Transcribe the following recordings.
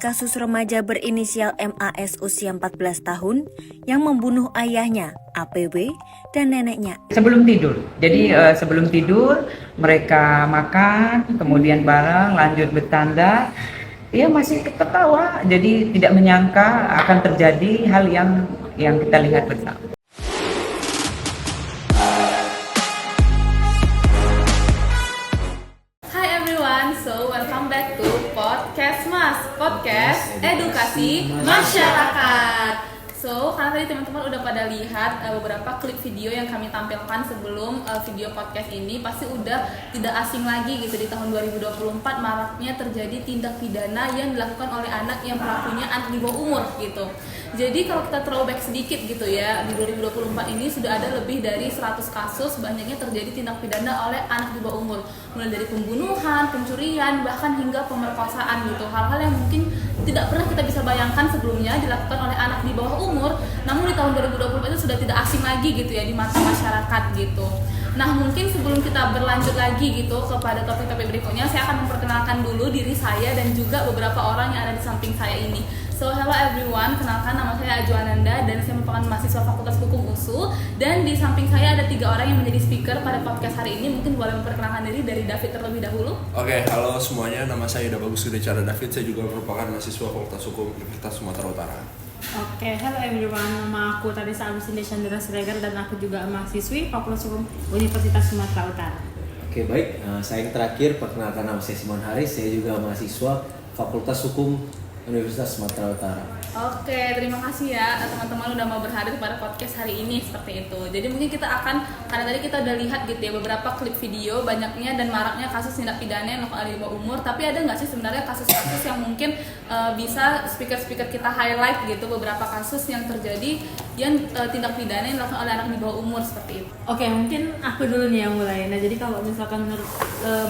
Kasus remaja berinisial MAS usia 14 tahun yang membunuh ayahnya, APW, dan neneknya. Sebelum tidur, jadi sebelum tidur mereka makan, kemudian bareng, lanjut bertanda. Dia masih ketawa, jadi tidak menyangka akan terjadi hal yang kita lihat bersama. Welcome back to Podcast Mas, podcast edukasi masyarakat. So, karena tadi teman-teman udah pada lihat beberapa klip video yang kami tampilkan sebelum video podcast ini, pasti udah tidak asing lagi gitu di tahun 2024 maraknya terjadi tindak pidana yang dilakukan oleh anak yang pelakunya anak di bawah umur gitu. Jadi kalau kita throwback sedikit gitu ya, di 2024 ini sudah ada lebih dari 100 kasus banyaknya terjadi tindak pidana oleh anak di bawah umur. Mulai dari pembunuhan, pencurian, bahkan hingga pemerkosaan gitu. Hal-hal yang mungkin tidak pernah kita bisa bayangkan sebelumnya dilakukan oleh anak di bawah umur, namun di tahun 2024 itu sudah tidak asing lagi gitu ya di mata masyarakat gitu. Nah, mungkin sebelum kita berlanjut lagi gitu kepada topik-topik berikutnya, saya akan memperkenalkan dulu diri saya dan juga beberapa orang yang ada di samping saya ini. So, hello everyone, kenalkan nama saya Aju Ananda dan saya merupakan mahasiswa Fakultas Hukum USU. Dan di samping saya ada 3 orang yang menjadi speaker pada podcast hari ini. Mungkin boleh memperkenalkan diri dari David terlebih dahulu. Oke, halo semuanya, nama saya Ida Bagus Gede-Cara David. Saya juga merupakan mahasiswa Fakultas Hukum Universitas Sumatera Utara. Oke, hello everyone, nama aku Tarisa Agustina Chandra Siregar dan aku juga mahasiswi Fakultas Hukum Universitas Sumatera Utara. Oke, baik, saya yang terakhir, perkenalkan nama saya Simon Haris, saya juga mahasiswa Fakultas Hukum Universitas Sumatera Utara. Oke, terima kasih ya teman-teman udah mau berhadir pada podcast hari ini seperti itu. Jadi mungkin kita akan, karena tadi kita udah lihat gitu ya beberapa klip video banyaknya dan maraknya kasus tindak pidana yang dilakukan di bawah umur. Tapi ada nggak sih sebenarnya kasus-kasus yang mungkin bisa speaker-speaker kita highlight gitu beberapa kasus yang terjadi yang tindak pidana yang dilakukan oleh anak di bawah umur seperti itu. Oke, mungkin aku dulu nih yang mulai. Nah, jadi kalau misalkan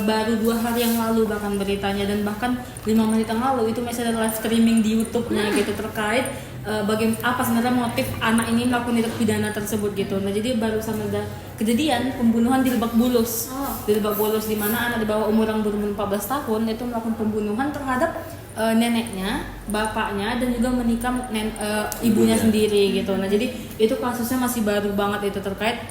baru 2 hari yang lalu bahkan beritanya dan bahkan 5 menit yang lalu itu masih ada live streaming di YouTube-nya gitu terkait bagaimana apa sebenarnya motif anak ini melakukan tindak pidana tersebut gitu. Nah, jadi barusan ada kejadian pembunuhan di Lebak Bulus. Di Lebak Bulus di mana anak di bawah umur yang berumur 14 tahun itu melakukan pembunuhan terhadap neneknya, bapaknya dan juga menikam ibunya sendiri gitu. Nah, jadi itu kasusnya masih baru banget itu terkait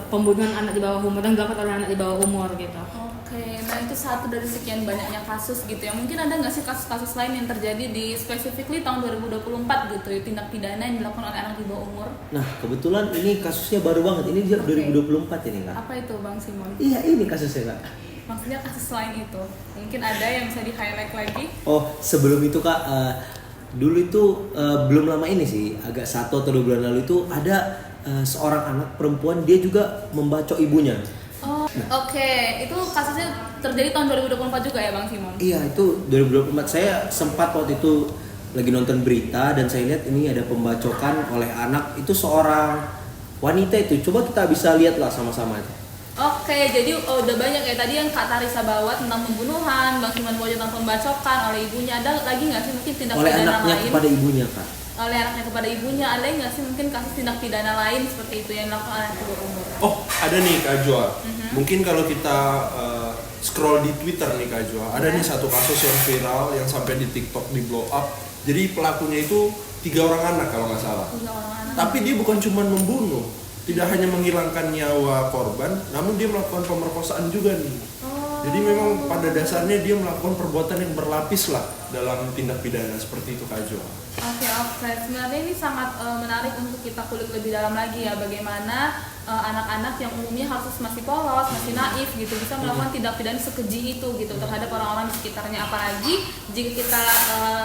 pembunuhan anak di bawah umur dan dilakukan oleh anak di bawah umur gitu. Oke, nah itu satu dari sekian banyaknya kasus gitu ya. Mungkin ada nggak sih kasus-kasus lain yang terjadi di specifically tahun 2024 gitu ya, tindak pidana yang dilakukan oleh anak di bawah umur? Nah, kebetulan ini kasusnya baru banget, ini 2024 ini Kak. Apa itu Bang Simon? Iya, ini kasusnya Kak. Maksudnya kasus lain itu, mungkin ada yang bisa di-highlight lagi? Oh, sebelum itu Kak, dulu itu belum lama ini sih, agak 1 atau 2 bulan lalu itu ada seorang anak perempuan, dia juga membacok ibunya. Oh, oke. Itu kasusnya terjadi tahun 2024 juga ya Bang Simon? Iya, itu 2024. Saya sempat waktu itu lagi nonton berita dan saya lihat ini ada pembacokan oleh anak, itu seorang wanita itu. Coba kita bisa lihat lah sama-sama itu. Oke, jadi udah banyak ya tadi yang Kak Tarisa bawa tentang pembunuhan, Bang Simon bawa tentang pembacokan oleh ibunya. Ada lagi nggak sih mungkin tindak Oleh pidana anaknya lain? kepada ibunya Kak. Oleh anaknya kepada ibunya, ada nggak sih mungkin kasus tindak pidana lain seperti itu yang dilakukan oleh anak di bawah umur? Oh, ada nih Kak Joa. Mungkin kalau kita scroll di Twitter nih Kak Joa, ada nih satu kasus yang viral yang sampai di TikTok di blow up. Jadi pelakunya itu 3 orang anak kalau nggak salah. 3 orang anak. Tapi dia bukan cuma membunuh, tidak hanya menghilangkan nyawa korban, namun dia melakukan pemerkosaan juga nih. Jadi memang pada dasarnya dia melakukan perbuatan yang berlapis lah dalam tindak pidana seperti itu Kak Joa. Oke. Sebenarnya ini sangat menarik untuk kita kulik lebih dalam lagi ya, bagaimana anak-anak yang umumnya harus masih polos, masih naif gitu bisa melakukan tindak pidana sekeji itu gitu terhadap orang-orang di sekitarnya. Apalagi jika kita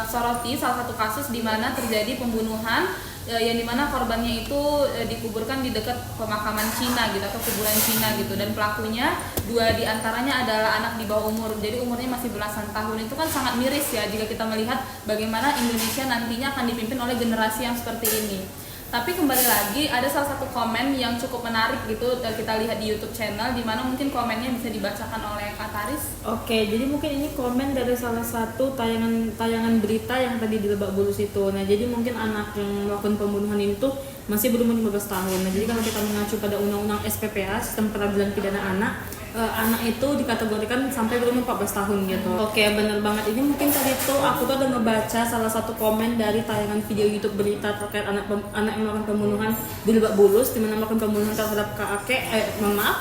soroti salah satu kasus di mana terjadi pembunuhan yang dimana korbannya itu dikuburkan di dekat pemakaman Cina gitu atau kuburan Cina gitu, dan pelakunya 2 diantaranya adalah anak di bawah umur, jadi umurnya masih belasan tahun. Itu kan sangat miris ya jika kita melihat bagaimana Indonesia nantinya akan dipimpin oleh generasi yang seperti ini. Tapi kembali lagi ada salah satu komen yang cukup menarik gitu kita lihat di YouTube channel, di mana mungkin komennya bisa dibacakan oleh Kak Taris. Oke, jadi mungkin ini komen dari salah satu tayangan berita yang tadi di Lebak Bulus itu. Nah, jadi mungkin anak yang melakukan pembunuhan itu masih berumur 15 tahun. Nah, jadi kalau kita mengacu pada undang-undang SPPA, Sistem Peradilan Pidana Anak, anak itu dikategorikan sampai berumur 14 tahun gitu. Oke, bener banget. Ini mungkin tadi tuh aku tuh ada ngebaca salah satu komen dari tayangan video YouTube berita terkait anak yang melakukan pembunuhan di Lebak Bulus, di mana melakukan pembunuhan terhadap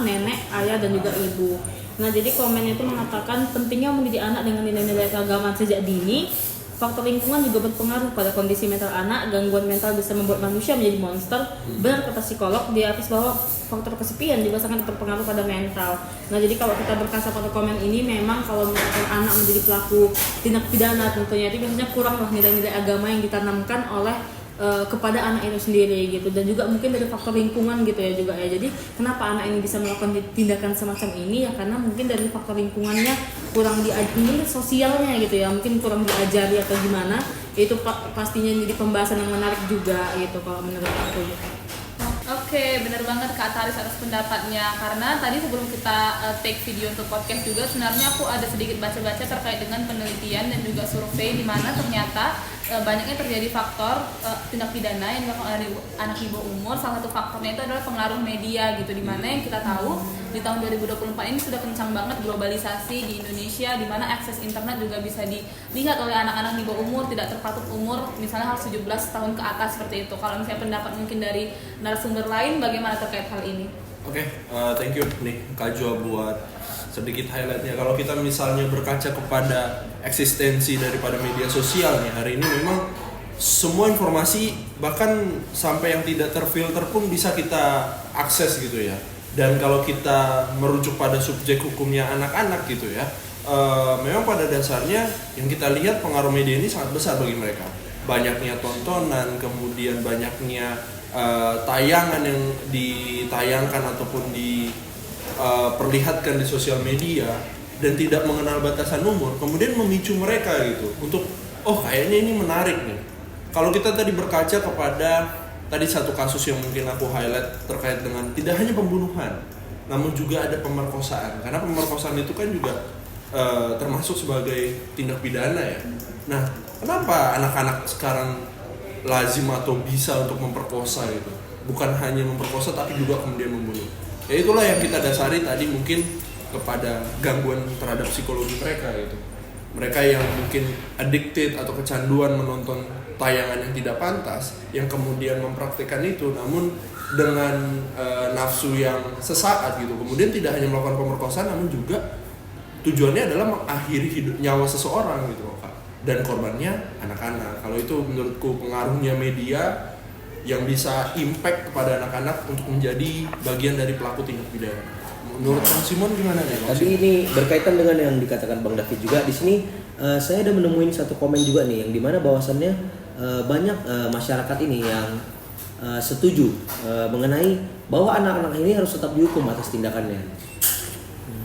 nenek, ayah dan juga ibu. Nah, jadi komennya itu mengatakan pentingnya mendidik anak dengan nilai-nilai keagamaan sejak dini. Faktor lingkungan juga berpengaruh pada kondisi mental anak. Gangguan mental bisa membuat manusia menjadi monster. Benar kata psikolog di atas bahwa faktor kesepian juga sangat berpengaruh pada mental. Nah, jadi kalau kita berkaca pada komen ini, memang kalau misalkan anak menjadi pelaku tindak pidana tentunya itu biasanya kuranglah nilai-nilai agama yang ditanamkan oleh kepada anak itu sendiri gitu, dan juga mungkin dari faktor lingkungan gitu ya juga ya. Jadi kenapa anak ini bisa melakukan tindakan semacam ini ya, karena mungkin dari faktor lingkungannya kurang diajari, sosialnya gitu ya, mungkin kurang diajari atau gimana. Itu pastinya jadi pembahasan yang menarik juga gitu kalau menurut aku gitu. Oke, benar banget Kak Taris atas pendapatnya. Karena tadi sebelum kita take video untuk podcast juga, sebenarnya aku ada sedikit baca-baca terkait dengan penelitian dan juga survei di mana ternyata banyaknya terjadi faktor tindak pidana yang dilakukan oleh anak di bawah umur. Salah satu faktornya itu adalah pengaruh media gitu, di mana yang kita tahu di tahun 2024 ini sudah kencang banget globalisasi di Indonesia, di mana akses internet juga bisa dilihat oleh anak-anak di bawah umur, tidak terpatok umur, misalnya harus 17 tahun ke atas seperti itu. Kalau misalnya pendapat mungkin dari narasumber lain, bagaimana terkait hal ini? Oke, thank you nih Kak Jo buat sedikit highlightnya. Kalau kita misalnya berkaca kepada eksistensi daripada media sosial nih hari ini, memang semua informasi bahkan sampai yang tidak terfilter pun bisa kita akses gitu ya. Dan kalau kita merujuk pada subjek hukumnya anak-anak gitu ya, memang pada dasarnya yang kita lihat pengaruh media ini sangat besar bagi mereka. Banyaknya tontonan, kemudian banyaknya tayangan yang ditayangkan ataupun diperlihatkan di sosial media dan tidak mengenal batasan umur, kemudian memicu mereka gitu untuk kayaknya ini menarik nih. Kalau kita tadi berkaca kepada tadi satu kasus yang mungkin aku highlight terkait dengan tidak hanya pembunuhan, namun juga ada pemerkosaan. Karena pemerkosaan itu kan juga termasuk sebagai tindak pidana ya. Nah, kenapa anak-anak sekarang lazim atau bisa untuk memperkosa gitu? Bukan hanya memperkosa tapi juga kemudian membunuh. Ya itulah yang kita dasari tadi mungkin kepada gangguan terhadap psikologi mereka gitu. Mereka yang mungkin addicted atau kecanduan menonton tayangan yang tidak pantas, yang kemudian mempraktikkan itu namun dengan nafsu yang sesaat gitu. Kemudian tidak hanya melakukan pemerkosaan namun juga tujuannya adalah mengakhiri nyawa seseorang gitu Kak. Dan korbannya anak-anak. Kalau itu menurutku pengaruhnya media yang bisa impact kepada anak-anak untuk menjadi bagian dari pelaku tindak pidana. Menurut Bang Simon gimana nih? Tadi ini berkaitan dengan yang dikatakan Bang David juga di sini. Saya ada menemuin satu komen juga nih yang dimana bahwasannya banyak masyarakat ini yang setuju mengenai bahwa anak-anak ini harus tetap dihukum atas tindakannya.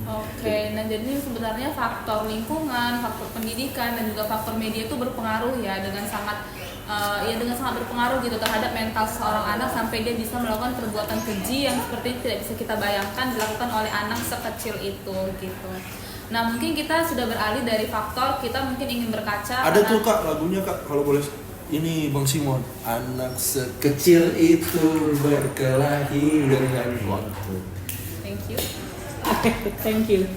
Oke, nah jadi sebenarnya faktor lingkungan, faktor pendidikan dan juga faktor media itu berpengaruh ya dengan sangat berpengaruh gitu terhadap mental seorang anak sampai dia bisa melakukan perbuatan keji yang seperti tidak bisa kita bayangkan dilakukan oleh anak sekecil itu gitu. Nah mungkin kita sudah beralih dari faktor, kita mungkin ingin berkaca. Ada tuh Kak lagunya Kak kalau boleh. Ini Bang Simon, anak sekecil itu berkelahi dengan waktu. Thank you. Thank you.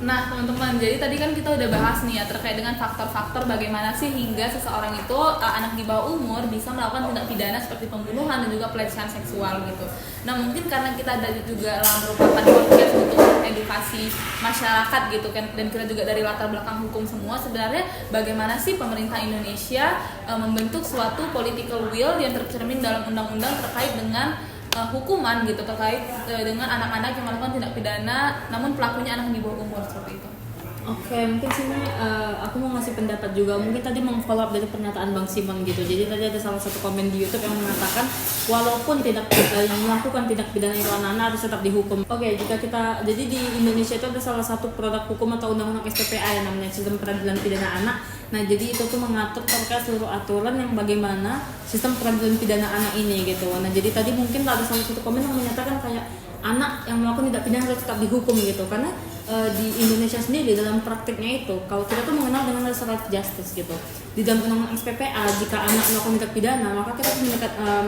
Nah teman-teman, jadi tadi kan kita udah bahas nih ya terkait dengan faktor-faktor bagaimana sih hingga seseorang itu anak di bawah umur bisa melakukan tindak pidana seperti pembunuhan dan juga pelecehan seksual gitu. Nah mungkin karena kita ada juga merupakan podcast untuk edukasi masyarakat gitu kan, dan kita juga dari latar belakang hukum semua, sebenarnya bagaimana sih pemerintah Indonesia membentuk suatu political will yang tercermin dalam undang-undang terkait dengan hukuman gitu terkait dengan anak-anak yang melakukan tindak pidana namun pelakunya anak di bawah umur seperti itu. Oke, mungkin sini aku mau ngasih pendapat juga. Mungkin tadi follow up dari pernyataan Bang Simon gitu. Jadi tadi ada salah satu komen di YouTube yang mengatakan walaupun yang melakukan tindak pidana itu anak-anak harus tetap dihukum. Oke, jadi di Indonesia itu ada salah satu produk hukum atau undang-undang SPPA yang namanya Sistem Peradilan Pidana Anak. Nah, jadi itu tuh mengatur terkait seluruh aturan yang bagaimana sistem peradilan pidana anak ini gitu. Nah, jadi tadi mungkin ada salah satu komen yang menyatakan kayak anak yang melakukan tindak pidana harus tetap dihukum gitu, karena di Indonesia sendiri dalam praktiknya itu kalau kita tuh mengenal dengan restoratif justice gitu. Di dalam undang-undang SPPA jika anak melakukan tindak pidana maka kita harus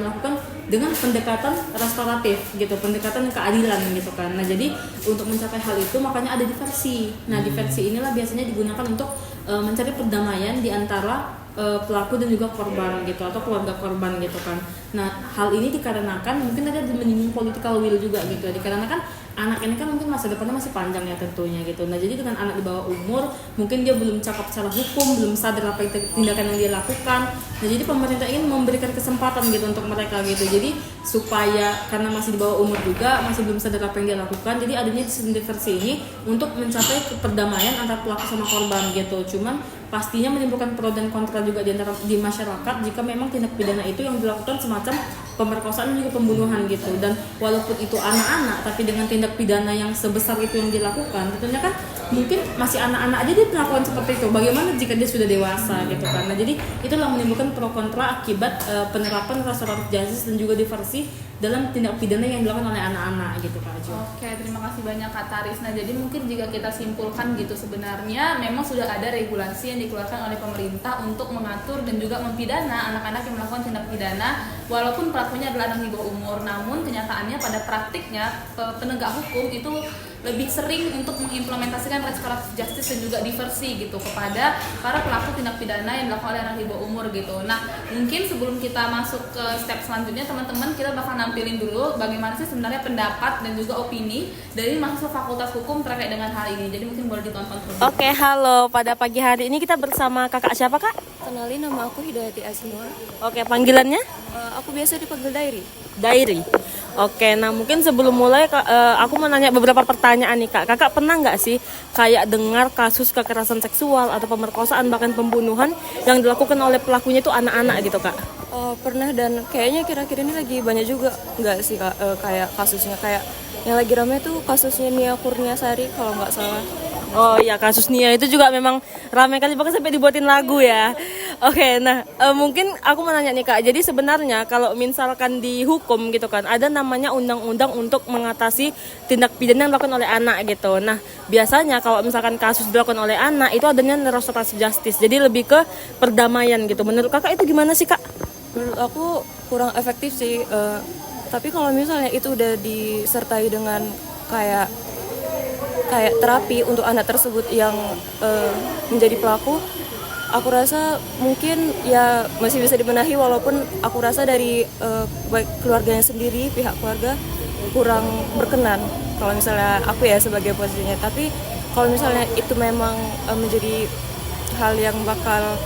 melakukan dengan pendekatan restoratif gitu, pendekatan keadilan gitu kan. Nah jadi untuk mencapai hal itu makanya ada diversi. Nah diversi inilah biasanya digunakan untuk mencari perdamaian di antara pelaku dan juga korban gitu atau keluarga korban gitu kan. Nah hal ini dikarenakan mungkin ada menyinggung political will juga gitu, dikarenakan anak ini kan mungkin masa depannya masih panjang ya tentunya gitu. Nah jadi dengan anak di bawah umur mungkin dia belum cakap secara hukum, belum sadar apa tindakan yang dia lakukan. Nah jadi pemerintah ingin memberikan kesempatan gitu untuk mereka gitu. Jadi supaya karena masih di bawah umur juga masih belum sadar apa yang dia lakukan, jadi adanya diversi ini untuk mencapai perdamaian antara pelaku sama korban gitu. Cuman pastinya menimbulkan pro dan kontra juga di masyarakat jika memang tindak pidana itu yang dilakukan semacam pemerkosaan dan juga pembunuhan gitu. Dan walaupun itu anak-anak tapi dengan tindak pidana yang sebesar itu yang dilakukan tentunya kan mungkin masih anak-anak aja dia melakukan seperti itu, bagaimana jika dia sudah dewasa gitu kan. Nah jadi itulah menimbulkan pro kontra akibat penerapan restoratif justice dan juga diversi dalam tindak pidana yang dilakukan oleh anak-anak gitu Kak Jo. Oke, terima kasih banyak Kak Taris. Nah, jadi mungkin jika kita simpulkan gitu sebenarnya memang sudah ada regulasi yang dikeluarkan oleh pemerintah untuk mengatur dan juga mempidana anak-anak yang melakukan tindak pidana walaupun pelakunya adalah anak di bawah umur. Namun kenyataannya pada praktiknya penegak hukum itu lebih sering untuk mengimplementasikan restoratif justice dan juga diversi gitu kepada para pelaku tindak pidana yang dilakukan oleh anak di bawah umur gitu. Nah, mungkin sebelum kita masuk ke step selanjutnya teman-teman, kita bakal nampilin dulu bagaimana sih sebenarnya pendapat dan juga opini dari mahasiswa Fakultas Hukum terkait dengan hal ini. Jadi mungkin boleh ditonton dulu. Oke, halo. Pada pagi hari ini kita bersama kakak siapa kak? Kenalin, nama aku Hidayati Azmur. Oke, panggilannya? Aku biasa dipanggil Dairi. Dairi. Oke, nah mungkin sebelum mulai aku mau nanya beberapa pertanyaan nih kak. Kakak pernah nggak sih kayak dengar kasus kekerasan seksual atau pemerkosaan bahkan pembunuhan yang dilakukan oleh pelakunya itu anak-anak gitu kak? Pernah, dan kayaknya kira-kira ini lagi banyak juga nggak sih kak, kayak kasusnya kayak yang lagi ramai tuh kasusnya Nia Kurniasari kalau nggak salah. Oh iya, kasus Nia itu juga memang ramai kali bahkan sampai dibuatin lagu ya. Oke, nah mungkin aku mau nanya nih kak. Jadi sebenarnya kalau misalkan di hukum gitu kan ada namanya undang-undang untuk mengatasi tindak pidana yang dilakukan oleh anak gitu. Nah biasanya kalau misalkan kasus dilakukan oleh anak itu adanya restoratif justice. Jadi lebih ke perdamaian gitu. Menurut kakak itu gimana sih kak? Menurut aku kurang efektif sih. Tapi kalau misalnya itu udah disertai dengan kayak terapi untuk anak tersebut yang menjadi pelaku, aku rasa mungkin ya masih bisa dibenahi, walaupun aku rasa dari baik keluarganya sendiri, pihak keluarga kurang berkenan kalau misalnya aku ya sebagai posisinya. Tapi kalau misalnya itu memang menjadi hal yang bakal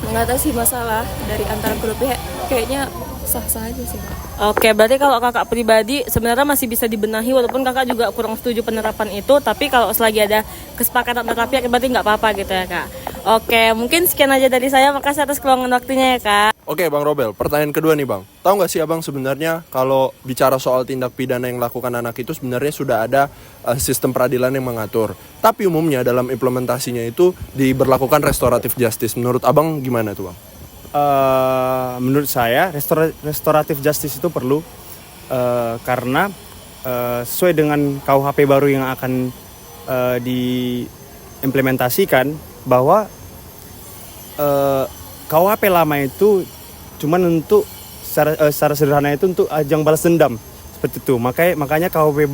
mengatasi masalah dari antara kedua pihak, kayaknya sah-sah aja sih. Oke, berarti kalau kakak pribadi sebenarnya masih bisa dibenahi walaupun kakak juga kurang setuju penerapan itu, tapi kalau selagi ada kesepakatan antara pihak berarti nggak apa-apa gitu ya kak. Oke, mungkin sekian aja dari saya, makasih atas keluangan waktunya ya kak. Oke Bang Robel, pertanyaan kedua nih Bang. Tahu nggak sih Abang sebenarnya kalau bicara soal tindak pidana yang dilakukan anak itu sebenarnya sudah ada sistem peradilan yang mengatur. Tapi umumnya dalam implementasinya itu diberlakukan restoratif justice. Menurut Abang gimana tuh Bang? Menurut saya restoratif justice itu perlu karena sesuai dengan KUHP baru yang akan diimplementasikan, bahwa KUHP lama itu cuman untuk secara sederhana itu untuk ajang balas dendam seperti itu. Makanya KUHP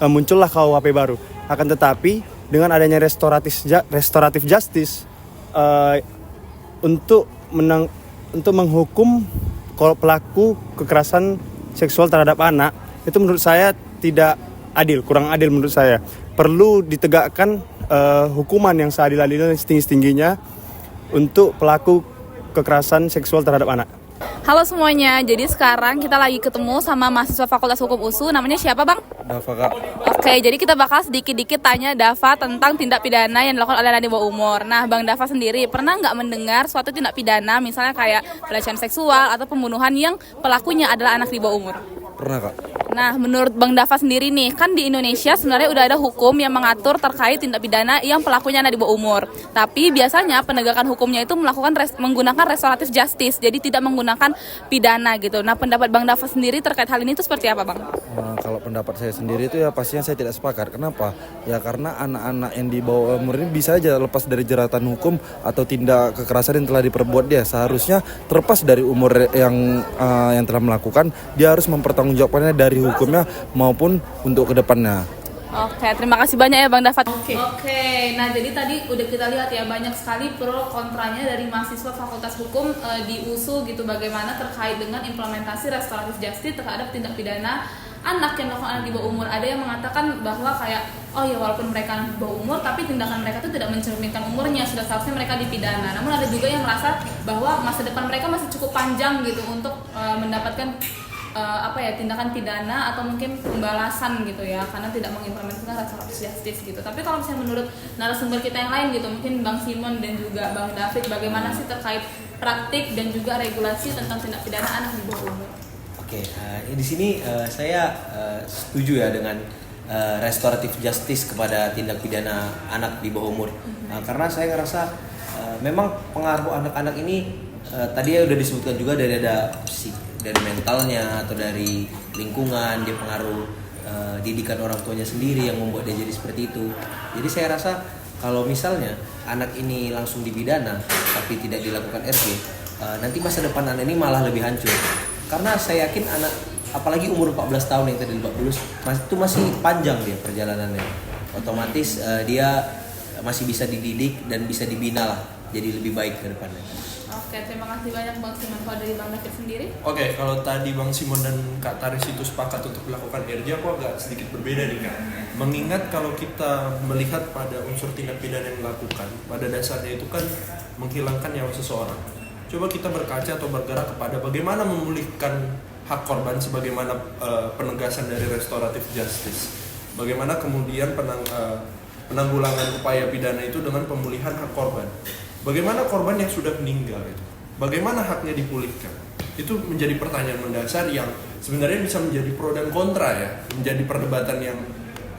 muncullah KUHP baru. Akan tetapi dengan adanya restoratif justice untuk menghukum pelaku kekerasan seksual terhadap anak, itu menurut saya tidak adil, kurang adil menurut saya. Perlu ditegakkan hukuman yang seadil-adilnya, setinggi-tingginya untuk pelaku kekerasan seksual terhadap anak. Halo semuanya, jadi sekarang kita lagi ketemu sama mahasiswa Fakultas Hukum USU. Namanya siapa Bang? Dava Kak. Oke, jadi kita bakal sedikit-dikit tanya Dava tentang tindak pidana yang dilakukan oleh anak di bawah umur. Nah, Bang Dava sendiri pernah nggak mendengar suatu tindak pidana misalnya kayak pelecehan seksual atau pembunuhan yang pelakunya adalah anak di bawah umur? Pernah Kak. Nah, menurut Bang Dava sendiri nih, kan di Indonesia sebenarnya udah ada hukum yang mengatur terkait tindak pidana yang pelakunya anak di bawah umur. Tapi biasanya penegakan hukumnya itu menggunakan restoratif justice, jadi tidak menggunakan pidana gitu. Nah, pendapat Bang Dava sendiri terkait hal ini itu seperti apa, Bang? Kalau pendapat saya sendiri itu ya pastinya saya tidak sepakat. Kenapa? Ya karena anak-anak yang di bawah umur ini bisa aja lepas dari jeratan hukum atau tindak kekerasan yang telah diperbuat dia. Seharusnya terlepas dari umur yang telah melakukan, dia harus mempertanggungjawabkannya dari hukumnya maupun untuk kedepannya. Oke, terima kasih banyak ya Bang Dafat. Oke, nah jadi tadi udah kita lihat ya banyak sekali pro kontranya dari mahasiswa Fakultas Hukum di USU gitu, bagaimana terkait dengan implementasi restoratif justice terhadap tindak pidana anak yang melakukan anak di bawah umur. Ada yang mengatakan bahwa kayak oh ya walaupun mereka anak di bawah umur tapi tindakan mereka itu tidak mencerminkan umurnya, sudah seharusnya mereka dipidana. Namun ada juga yang merasa bahwa masa depan mereka masih cukup panjang gitu untuk mendapatkan tindakan pidana atau mungkin pembalasan gitu ya, karena tidak mengimplementasikan restoratif justice gitu. Tapi kalau misalnya menurut narasumber kita yang lain gitu, mungkin Bang Simon dan juga Bang David, bagaimana sih terkait praktik dan juga regulasi tentang tindak pidana anak di bawah umur? Oke, di sini saya setuju ya dengan restoratif justice kepada tindak pidana anak di bawah umur. Karena saya ngerasa memang pengaruh anak-anak ini tadi ya udah disebutkan juga dari mentalnya atau dari lingkungan, dia pengaruh didikan orang tuanya sendiri yang membuat dia jadi seperti itu. Jadi saya rasa kalau misalnya anak ini langsung dipidana tapi tidak dilakukan RG, nanti masa depan anak ini malah lebih hancur. Karena saya yakin anak, apalagi umur 14 tahun yang tadi 40, itu masih panjang dia perjalanannya. Otomatis dia masih bisa dididik dan bisa dibina lah, jadi lebih baik ke depannya. Oke, terima kasih banyak Bang Simon. Kalau dari Bang David sendiri? Oke, kalau tadi Bang Simon dan Kak Taris itu sepakat untuk melakukan RJ, aku agak sedikit berbeda nih Kak. Mengingat kalau kita melihat pada unsur tindak pidana yang dilakukan, pada dasarnya itu kan menghilangkan nyawa seseorang. Coba kita berkaca atau bergerak kepada bagaimana memulihkan hak korban sebagaimana penegasan dari restoratif justice. Bagaimana kemudian penanggulangan upaya pidana itu dengan pemulihan hak korban. Bagaimana korban yang sudah meninggal itu? Bagaimana haknya dipulihkan? Itu menjadi pertanyaan mendasar yang sebenarnya bisa menjadi pro dan kontra ya, menjadi perdebatan yang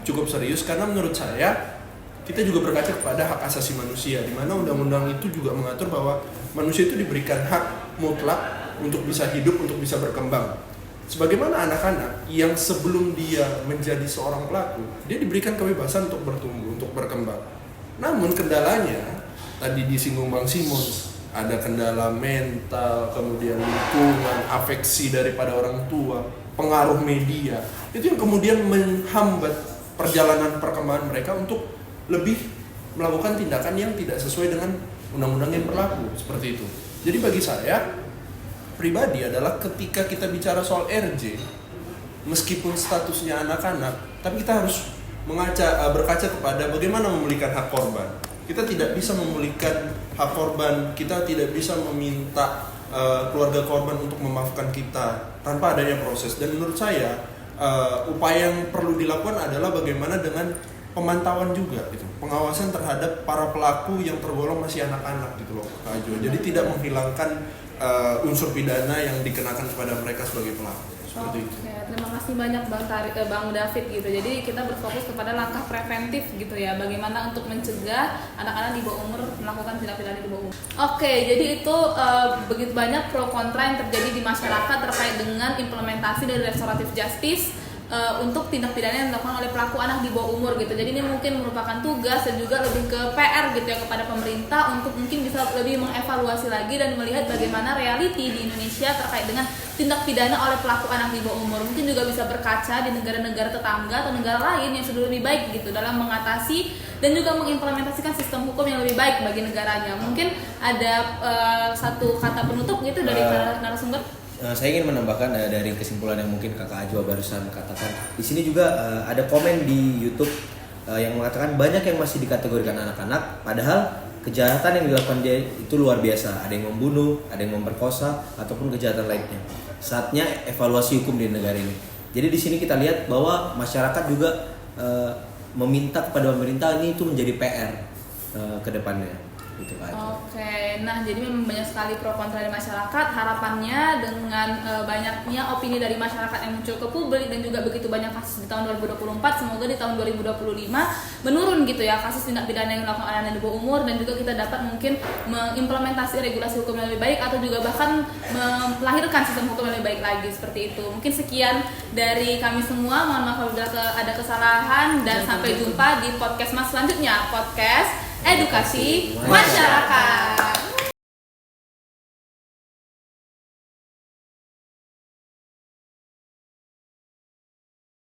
cukup serius karena menurut saya kita juga berkaca kepada hak asasi manusia, di mana undang-undang itu juga mengatur bahwa manusia itu diberikan hak mutlak untuk bisa hidup, untuk bisa berkembang. Sebagaimana anak-anak yang sebelum dia menjadi seorang pelaku, dia diberikan kebebasan untuk bertumbuh, untuk berkembang. Namun kendalanya tadi disinggung Bang Simon, ada kendala mental, kemudian lingkungan, afeksi daripada orang tua, pengaruh media. Itu yang kemudian menghambat perjalanan perkembangan mereka untuk lebih melakukan tindakan yang tidak sesuai dengan undang-undang yang berlaku, seperti itu. Jadi bagi saya pribadi adalah ketika kita bicara soal RJ, meskipun statusnya anak-anak, tapi kita harus berkaca kepada bagaimana memulihkan hak korban. Kita tidak bisa memulihkan hak korban, kita tidak bisa meminta keluarga korban untuk memaafkan kita tanpa adanya proses. Dan menurut saya upaya yang perlu dilakukan adalah bagaimana dengan pemantauan juga, gitu, pengawasan terhadap para pelaku yang tergolong masih anak-anak gitu loh, Kak Jo. Jadi tidak menghilangkan unsur pidana yang dikenakan kepada mereka sebagai pelaku. Seperti itu. Terima kasih banyak Bang David gitu. Jadi kita berfokus kepada langkah preventif gitu ya, bagaimana untuk mencegah anak-anak di bawah umur melakukan tindak pidana di bawah umur. Oke, jadi itu begitu banyak pro kontra yang terjadi di masyarakat terkait dengan implementasi dari restoratif justice untuk tindak pidana yang dilakukan oleh pelaku anak di bawah umur gitu. Jadi ini mungkin merupakan tugas dan juga lebih ke PR gitu ya kepada pemerintah untuk mungkin bisa lebih mengevaluasi lagi dan melihat bagaimana reality di Indonesia terkait dengan tindak pidana oleh pelaku anak di bawah umur. Mungkin juga bisa berkaca di negara-negara tetangga atau negara lain yang sudah lebih baik gitu dalam mengatasi dan juga mengimplementasikan sistem hukum yang lebih baik bagi negaranya. Mungkin ada satu kata penutup gitu dari para narasumber. Saya ingin menambahkan dari kesimpulan yang mungkin Kakak Ajwa barusan katakan. Di sini juga ada komen di YouTube yang mengatakan banyak yang masih dikategorikan anak-anak, padahal kejahatan yang dilakukan dia itu luar biasa. Ada yang membunuh, ada yang memperkosa, ataupun kejahatan lainnya. Saatnya evaluasi hukum di negara ini. Jadi di sini kita lihat bahwa masyarakat juga meminta kepada pemerintah ini itu menjadi PR ke depannya. gitu kan. Oke, nah jadi memang banyak sekali pro kontra dari masyarakat. Harapannya dengan banyaknya opini dari masyarakat yang muncul ke publik dan juga begitu banyak kasus di tahun 2024, semoga di tahun 2025 menurun gitu ya kasus tindak pidana yang dilakukan oleh anak di bawah umur, dan juga kita dapat mungkin mengimplementasi regulasi hukum yang lebih baik atau juga bahkan melahirkan sistem hukum yang lebih baik lagi seperti itu. Mungkin sekian dari kami semua. Mohon maaf apabila ada kesalahan dan sampai jumpa di podcast Mas selanjutnya, podcast Edukasi Masyarakat.